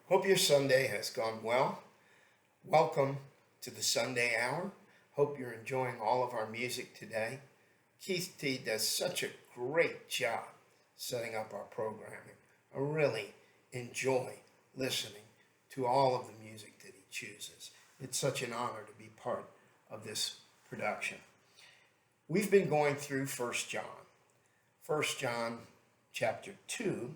Hope your Sunday has gone well. Welcome to the Sunday Hour. Hope you're enjoying all of our music today. Keith T does such a great job setting up our programming. I really enjoy listening to all of the music that he chooses. It's such an honor to be part of this production. We've been going through 1 John. 1 John chapter 2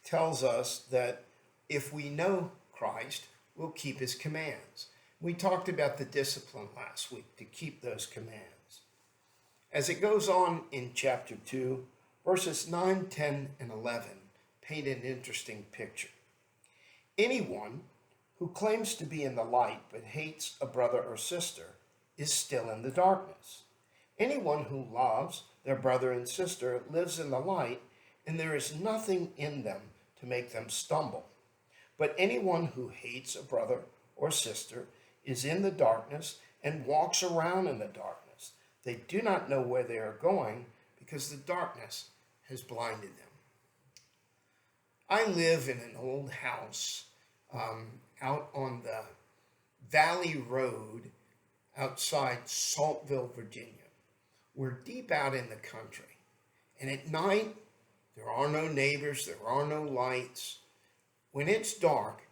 tells us that if we know Christ, we'll keep his commands. We talked about the discipline last week to keep those commands. As it goes on in chapter 2, verses 9, 10, and 11 paint an interesting picture. Anyone who claims to be in the light but hates a brother or sister is still in the darkness. Anyone who loves their brother and sister lives in the light, and there is nothing in them to make them stumble. But anyone who hates a brother or sister is in the darkness and walks around in the darkness. They do not know where they are going because the darkness has blinded them. I live in an old house out on the Valley Road outside Saltville, Virginia. We're deep out in the country. And at night, there are no neighbors, there are no lights. When it's dark,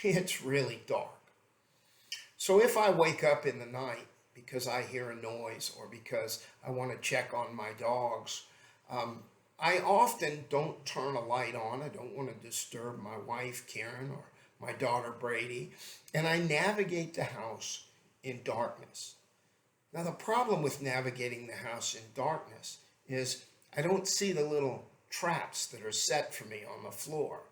it's really dark. So if I wake up in the night because I hear a noise or because I want to check on my dogs, I often don't turn a light on. I don't want to disturb my wife, Karen, or my daughter, Brady, and I navigate the house in darkness. Now, the problem with navigating the house in darkness is I don't see the little traps that are set for me on the floor.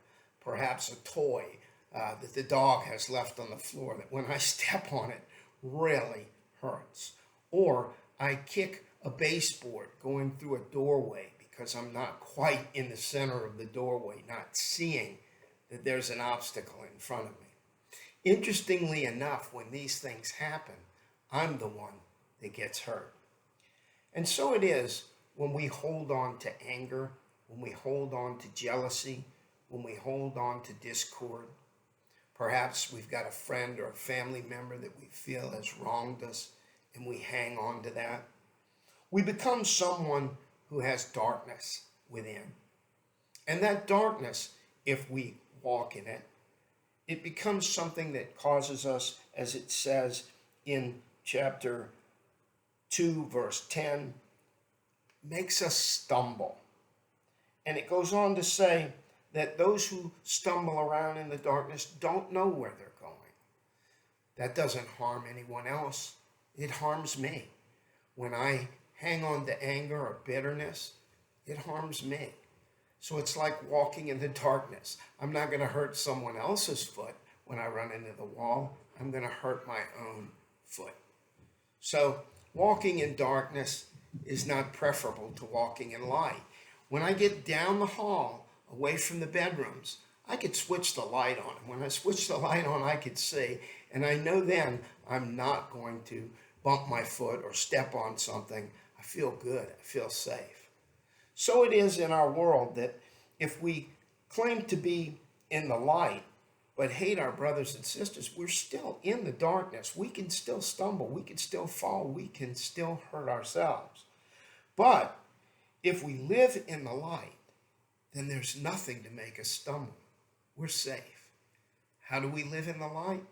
Perhaps a toy that the dog has left on the floor that when I step on it really hurts. Or I kick a baseboard going through a doorway because I'm not quite in the center of the doorway, not seeing that there's an obstacle in front of me. Interestingly enough, when these things happen, I'm the one that gets hurt. And so it is when we hold on to anger, when we hold on to jealousy, when we hold on to discord. Perhaps we've got a friend or a family member that we feel has wronged us, and we hang on to that. We become someone who has darkness within. And that darkness, if we walk in it, it becomes something that causes us, as it says in chapter 2, verse 10, makes us stumble. And it goes on to say that those who stumble around in the darkness don't know where they're going. That doesn't harm anyone else. It harms me. When I hang on to anger or bitterness, it harms me. So it's like walking in the darkness. I'm not going to hurt someone else's foot when I run into the wall. I'm going to hurt my own foot. So walking in darkness is not preferable to walking in light. When I get down the hall, away from the bedrooms, I could switch the light on. And when I switch the light on, I could see. And I know then I'm not going to bump my foot or step on something. I feel good. I feel safe. So it is in our world that if we claim to be in the light, but hate our brothers and sisters, we're still in the darkness. We can still stumble. We can still fall. We can still hurt ourselves. But if we live in the light, then there's nothing to make us stumble. We're safe. How do we live in the light?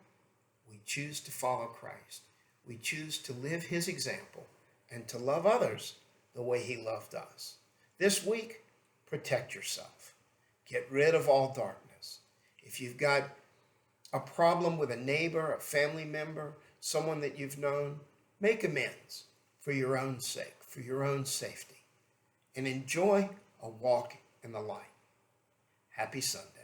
We choose to follow Christ. We choose to live his example and to love others the way he loved us. This week, protect yourself. Get rid of all darkness. If you've got a problem with a neighbor, a family member, someone that you've known, make amends for your own sake, for your own safety, and enjoy a walk in the light. Happy Sunday.